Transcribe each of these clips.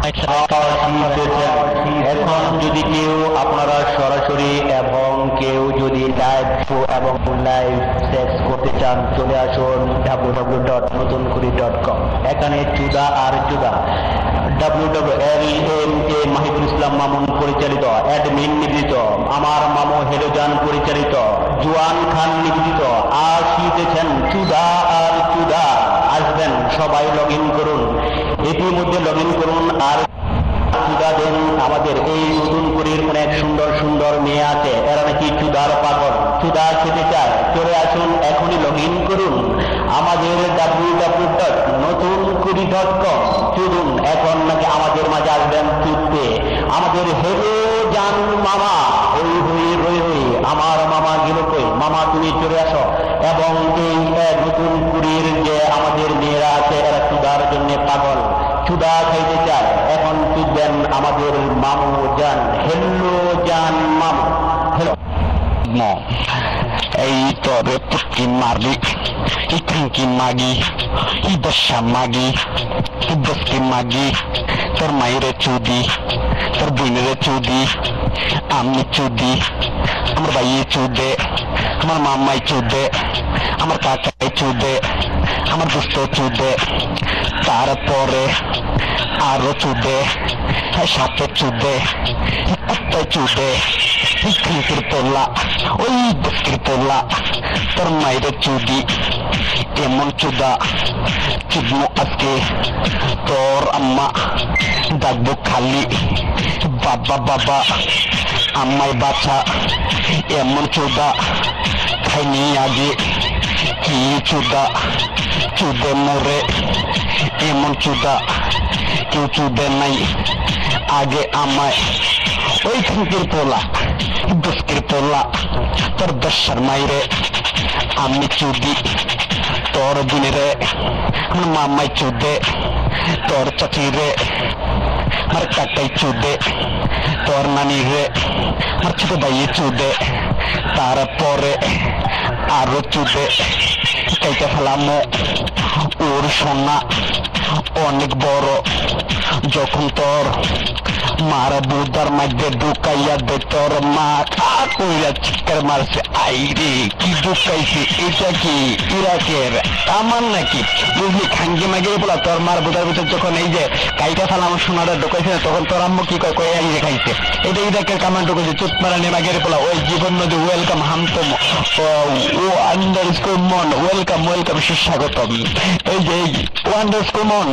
এখন যদি কেউ আপনারা সরাসরি এবং কেউ যদি লাইভ শো এবং লাইভ সেক্স করতে চান চলে আসুন www.নতুনকুড়ি.com। এখানে চুদা আর চুদা WWLMA মাহিদুল ইসলাম মামুন পরিচালিত, অ্যাডমিন নিবেদিত, আমার মামু হেলোজান পরিচালিত, জুয়ান খান নিবেদিত আসিতেছেন চুদা আর চুদা। আসবেন সবাই, লগ ইন করুন, ইতিমধ্যে লগ ইন করুন আর চুদা দেন। আমাদের এই নতুন কুড়ির অনেক সুন্দর সুন্দর মেয়ে আছে, এরা নাকি চুদার পাগল, চুদা খেতে চায়। চলে আসুন, এখনই লগ ইন করুন আমাদের www.নতুনকুড়ি.com। চলুন, এখন নাকি আমাদের মাঝে আসবেন চুদতে আমাদের হেলো জান মামা। ওই হই রই হই, আমার মামা গেল কই, মামা তুমি চলে আসো। এবং এই নতুন কুড়ির যে আমাদের মেয়েরা আছে এরা চুদার জন্য পাগল, চুদা খাইতে চায়। এখন চুদবেন আমাদের মামু জান, হেলো জান মামু। হেলো এই তোরে পুটকি মারি, ই খাঙ্কি মাগি, ই বসা মাগি, ই বসকি মাগি, তোর মায়েরে চুদি, তোর বোনেরে চুদি, আমি চুদি, আমার ভাইয়ে চুদে, আমার মামাই চুদে, আমার কাকাই চুদে, আমার দোস্ত চুদে, তারপরে আরো চুদে, সাপে চুদে, কুত্তায় চুদে, খাঙ্কির পোলা, ওই বস্কির পোলা, তোর মায়ের চুদি। এমন চুদা চুদমু আজকে তোর আম্মা ডাকবো খালি বাবা বাবা, আম্মাই বাছা। এমন চুদা খাইনি আগে, কি চুদা চুদে মরে। এমন চুদা কেউ চুদে নাই আগে আমায়। ওই খাঙ্কির পোলা, বস্কির পোলা, তোর দশার মাইরে আমি চুদি, তোর বোনেরে আমার মামাই চুদে, তোর চাচিরে আমার কাকাই চুদে, তোর নানিরে আমার ছোট ভাইয়ে চুদে, তারপরে আরো চুদে। কাইটা ফেলামো ওর সোনা অনেক বড়, যখন তোর মারা বুদার মধ্যে ঢুকাইয়া দে, তোর মা কইরা চিৎকার মারছে, আইরে কি ঢুকাইছে, এটা কি ইরাকের আমার নাকি বুঝলি? খাঙ্গি মাগিয়ে বলা তোর মার বুদার ভিতর যখন এই যে কাইটা ফেলাম সোনাটা ঢুকাইছে তখন তোর আম্মু কি কয়, কয়ে আইরে খাইছে, এটা ইরাকের কামান ঢুকেছে। চুত মারা নেমাগের বলা ওই জীবন নদী ওয়েলকাম হামতম ও আন্ডারস্কোর মন, ওয়েলকাম ওয়েলকাম সুস্বাগতম। এই যে ও আন্ডারস্কোর মন,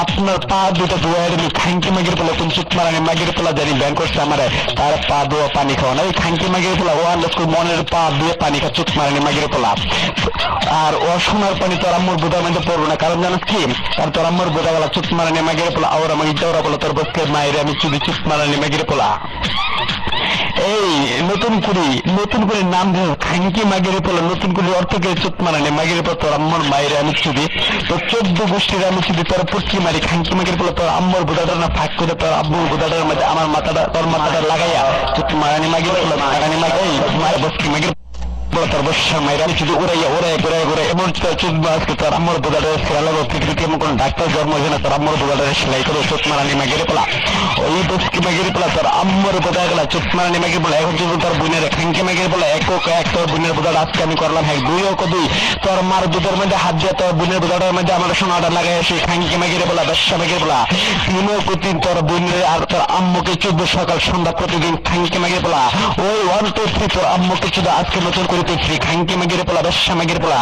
আপনার পা দুটো ধোয়ার খাঙ্কি মাগির পোলা, কোন চুত মারা মাগির পোলা জানি ব্যাংক করছে আমার, তার পা ধোয়া পানি খাওয়া না। ওই খাঙ্কি মাগির পোলা ও আন্ডারস্কোর মনের পা ধুয়ে পানি খা চুত মারানি মাগির পোলা। আর ও সোনার পানি তোর আম্মুর বোধার মধ্যে পড়বো না, কারণ জানিস কি? আর তোর আম্মুর বোধা গেলা চুত মারানি মাগির পোলা, আওরা মাগি যাওরা বলো তোর বসকে মায়ের আমি চুদি চুত মারানি মাগির পোলা। এই নতুন কুড়ি, নতুন করে নাম দিল খাঙ্কি মাগের পোলা, নতুন করে অর্থ করে চুত মারানি মাগের পোলা, তোর আম্মুর মায়ের আমি চুদি, তোর 14 গোষ্ঠীর আমি চুদি, তোর পুটকি মারি খাঙ্কি মাগের পোলা। তোর আম্মুর বোধাটা না ফাঁক করে তোর আব্বুর বোধাটার মধ্যে আমার মাথাটা, তোর মাথাটা লাগাইয়া চুত মারানি মাগের পোলা, মারানি মাগাই মায়ের বসকি মাগের তোর বসা মায়ের আমি শুধু উড়াইয়া উড়াই ঘুরাই ঘুরে এমন চুদবা আজকে তোর আম্মুর বোধাটা সেরা লাগো। পৃথিবীতে এমন কোন ডাক্তার জন্ম হয়েছে না তোর আম্মুর বোধাটা সেলাই করে চুত মারানি মাগের পোলা। ওই বসকি মাগের পোলা তোর আম্মুর বোধা গেলা চুত মারানি মাগের পোলা। এখন শুধু তোর বোনের খাঙ্কি মাগের পোলা এক তোর বোনের বোধাটা আজকে আমি করলাম এক, দুই ও দুই তোর মার দুধের মধ্যে হাত দিয়ে তোর বোনের বোধাটার মধ্যে আমার সোনাটা লাগাই আসি খাঙ্কি মাগের পোলা, ব্যবসা মাগের পোলা। তিনও প্রতিদিন তোর বোনের আর তোর আম্মুকে চুদ সকাল সন্ধ্যা প্রতিদিন খাঙ্কি মাগের পোলা। ওই 1 2 3 তোর আম্মুকে চুদ আজকে নতুন করে দেখছি খাঙ্কি মাগের পোলা, ব্যবসা মাগের পোলা।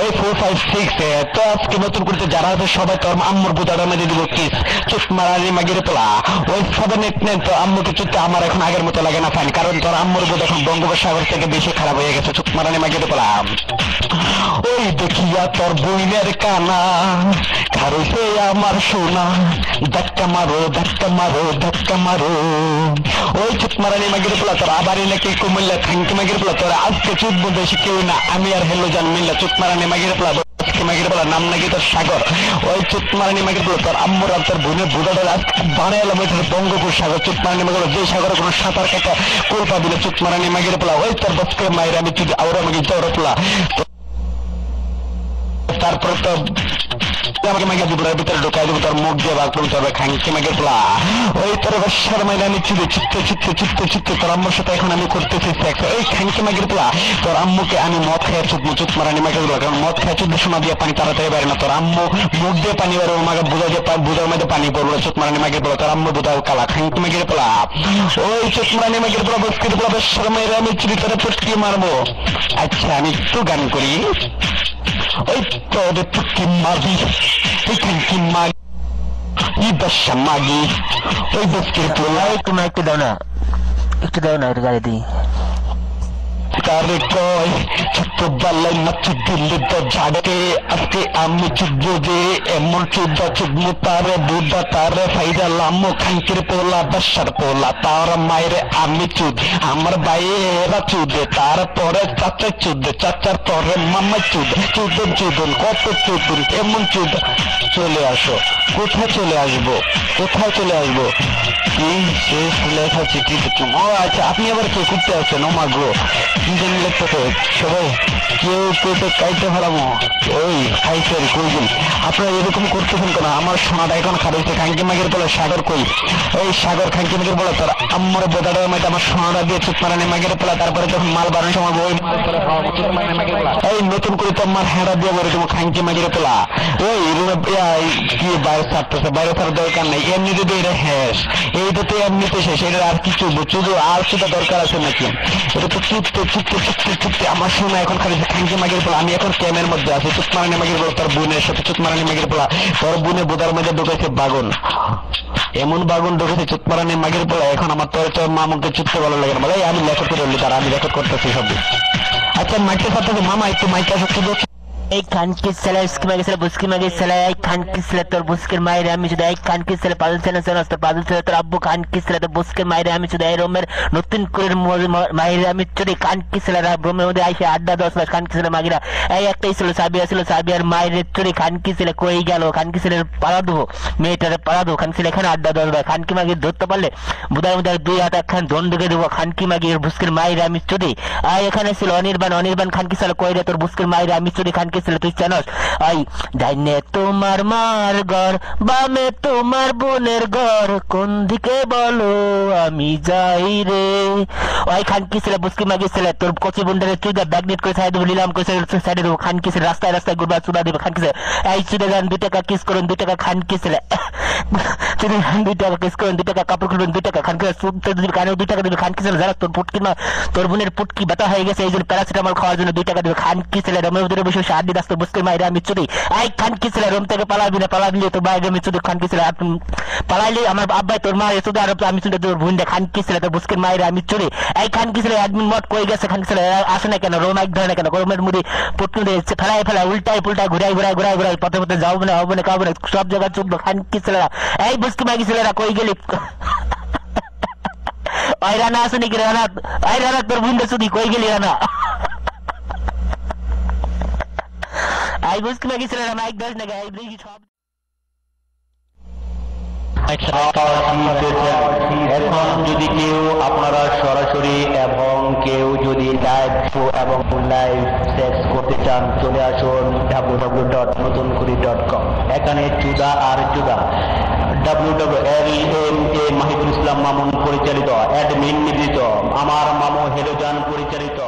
এই 4 5 6 তো আজকে নতুন করতে যারা আছে সবাই তোর আম্মুর বোধাটার মধ্যে দিব কিস চুত মারানি মাগের পোলা। ওই 7 8 9 তো আম্মুকে চুদতে আমার এখন আগের মতো লাগে না ফাইন, কারণ তোর আম্মুর বোধ এখন বঙ্গোপসাগর থেকে বেশি খারাপ হয়ে গেছে চুত মারানি মাগের পোলা। ওই দেখিয়া তোর বইনের কানা খারুছে আমার সোনা, ধাক্কা মারো ধাক্কা মারো ধাক্কা মারো। ওই চুত মারানি মাগের পোলা তোর আবারই নাকি কুমিল্লা খাঙ্কি মাগের পোলা তোর আজকে চুত বলতে কেউ না, আমি আর হেলো জান মিল্লা চুত মারানি মাগের পোলা মাগের পোলা নাম নাকি তোর সাগর। ওই চুত মারানি মাগের পোলা তোর আম্মুর আর তোর বোনের বোধাটা আজকে বানাইলাম ওই বঙ্গোপসাগর সাগর চুত মারানি মাগের, যে সাগরে কোনো সাঁতার কাটা কোল পা দিলে চুত মারানি মাগের পোলা। ওই তোর বসকে মায়ের আমি চুদি আওরা মাগি জওরা পোলা। তারপরে তো আমাকে মাগে দুপুরের ভিতরে ঢুকাই দেবো, তোর মুখ দিয়ে বার করতে হবে খাঙ্কি মাগে পোলা। ওই তোর বেশার মাইলে আমি চিড়ে চিত্তে তোর আম্মুর সাথে এখন আমি করতেছি সেক্স। ওই খাঙ্কি মাগের পোলা, তোর আম্মুকে আমি মদ খেয়ে চুত মারানি মাগে দিল, কারণ মদ খেয়ে চুদ্দ সময় দিয়ে পানি তাড়াতাড়ি বাইরে না। তোর আম্মু মুখ দিয়ে পানি বেরো, মাকে বুঝার মধ্যে পানি পড়বো, চুত মারানি মাগের পোলা। তোর আম্মু বুঝাও কালা খাঙ্কি মাগের পোলা। ওই চুত মারানি মাগের পোলা বস্কির পোলা বেশার মাইলে আমি চিড়ি তোরে পুটকি মারবো। আচ্ছা আমি একটু গান করি। ওই তোরে পুটকি মারবি, ওই খাঙ্কি মাগি, ই বেশা মাগি, ওই বস্কির পোলা। একটু দাও না, একটু গাড়ি দিই। তারে কয় ছোট্টবেলায় নাচি দিল্লি তো ঝাড়কে, আজকে আমি চুদ্দু যে এমন চুদ্দা চুদমু তারে বুদ্ধা তারে ফাইরালাম খাঙ্কির পোলা বেশার পোলা। তার মায়েরে আমি চুদ, আমার ভাইয়েরা চুদে, তারপরে চাচা চুদে, চাচার পরে মামা চুদ, চুদন কত চুদন এমন চুদ। চলে আসো। কোথায় চলে আসবো? কি শেষ লেখা চিঠি দেখলাম। ও আচ্ছা, আপনি আবার কে করতে আসছেন? ও মাগো কি জানি লিখতেছে সবাই, কেউ পেটে কাইতে হারামো। ওই খাইছেন কইছেন আপনারা এরকম করতেছেন কেন? আমার সোনাটা এখন খারাইছে খাঙ্কি মাগের বলে সাগর কই? ওই সাগর খাঙ্কি মাগের বলে তোর আম্মর বোধাটার মধ্যে আমার সোনাটা দিয়ে চুপ মারানি মাগের পোলা। তারপরে যখন মাল বাড়ানোর সময় ওই এই নতুন করে তো আমার হেঁড়া দিয়ে বলে তুমি খাঙ্কি মাগের পোলা। ওই কি বাইরে ছাড়তেছে, বাইরে ছাড়ার দরকার নেই, এমনি যদি এটা হ্যাস এইটা তো এমনিতে শেষ, এটা আর কি চুদো আর সেটা দরকার আছে নাকি? এটা তো চুপতে আমার সোনা এখন খালি খাঙ্কি মাগের পোলা। আমি এখন ক্যামের মধ্যে আছি, চুপ মারানি মাগের পোলা, তোর বোনের সাথে চুপ মারানি মাগের পোলা। তোর বোনে বোধার মধ্যে ঢুকেছে বাগুন, এমন বাগুন ঢুকেছে চুপ মারানি মাগের পোলা। এখন আমার তোর মামুকে চুপতে ভালো লাগে না, বলে আমি রেকর্ড করে তার আমি রেকর্ড করতেছি সব। আচ্ছা মাইকে সাথে মামা একটু মাইকে আসো। এই খানকির ছেলে বুস্কি মাগের ছেলে, এই খানকির ছেলে তোর বুস্কের মায়ের আমি শুধু, এই খানকির ছেলে পাজল ছেলে তোর পাজল ছেলে তোর আব্বু খানকির ছেলে তোর বুস্কের মায়ের আমি শুধু, এই রোমের নতুন করে মায়ের আমি চুরি খানকির ছেলেরা রোমের মধ্যে আইসে আড্ডা 10 মাস খানকি ছেলে মাগিরা। এই একটাই ছিল সাবিয়ার মায়ের চুরি খানকি ছেলে কই গেল? খানকি ছেলের পাড়া দেবো, মেয়েটারে পাড়া দেবো। খানকি ছেলে এখানে আড্ডা 10 ভাই, খানকি মাগির ধরতে পারলে বুধার মধ্যে 2 হাত একখান দন ঢুকে দেবো। খানকি মাগির বুস্কের মায়ের আমি চুরি। আর এখানে ছিল অনির্বাণ খানকি ছেলে কই রে তোর বুস্কের মায়ের আমি চুরি খানকি ছেলে তুই জানোস? আই ডাইনে তোমার মার ঘর, বামে তোমার বোনের ঘর, কোন দিকে বলো আমি যাই রে। ওই খানকি ছেলে বুস্কি মাগি ছেলে তোর কচি বন্ডারে চুদা ব্যাগনেট করে সাইড নিলাম করে সাইডে দেবো। খানকি ছেলে রাস্তায় ঘুরবা চুদা দেবে। খানকি ছেলে এই চুদে যান 2 টাকা কিস করুন, 2 টাকা খানকি ছেলে চুদে 2 টাকা কিস করুন, 2 টাকা কাপড় খুলবেন, 2 টাকা খানকি ছেলে দিবি কানেও 2 টাকা দিবি। খানকি ছেলে যারা তোর পুটকি মা তোর বোনের পুটকি ব্যথা হয়ে গেছে এই জন্য প্যারাসিটামল খাওয়ার জন্য 2 টাকা দিবে। খানকি ছেলে রমের ভিতরে বসে আড্ডি দাস তোর বুস্কির মায়ের আমি চুরি। এই খানকি ছেলে রুম থেকে পালাবি তোর বাইরে আমি চুরি। খানকি ছেলে পালাইলে আমার আব্বাই তোর মায়ের চুরি, আর আমি চুরি তোর বোন। খানকি ছেলে তোর বুস্কির মায়ের আমি চুরি। এই খানকি ছেলে অ্যাডমিন মত কই গেছে? খানকি ছেলে আসে না কেন? রোম এক ধরে না কেন? গরমের মুড়ি পুটনু দিয়ে ফেলায় উল্টায় ঘুরাই পথে যাও না হবো না খাবো না সব জায়গায় চুকবো। খানকি ছেলেরা এই বুস্কি মাগি ছেলেরা কই গেলি? ওই রানা আসে নাকি? রানা তোর বোন চুরি কই গেলি? রানা আই বুঝতে পারছিলাম না মাইক দাস না গাই ব্রিজ সব এখন যদি কেউ আপনারা সরাসরি এবং কেউ যদি লাইভ শো এবং লাইভ সেক্স করতে চান চলে আসুন www.notunkuri.com। এখানে চুদা আর চুদা www.LMA মাহিদুল ইসলাম মামুন পরিচালিত, অ্যাডমিন নিবেদিত, আমার মামু হেলোজান পরিচালিত।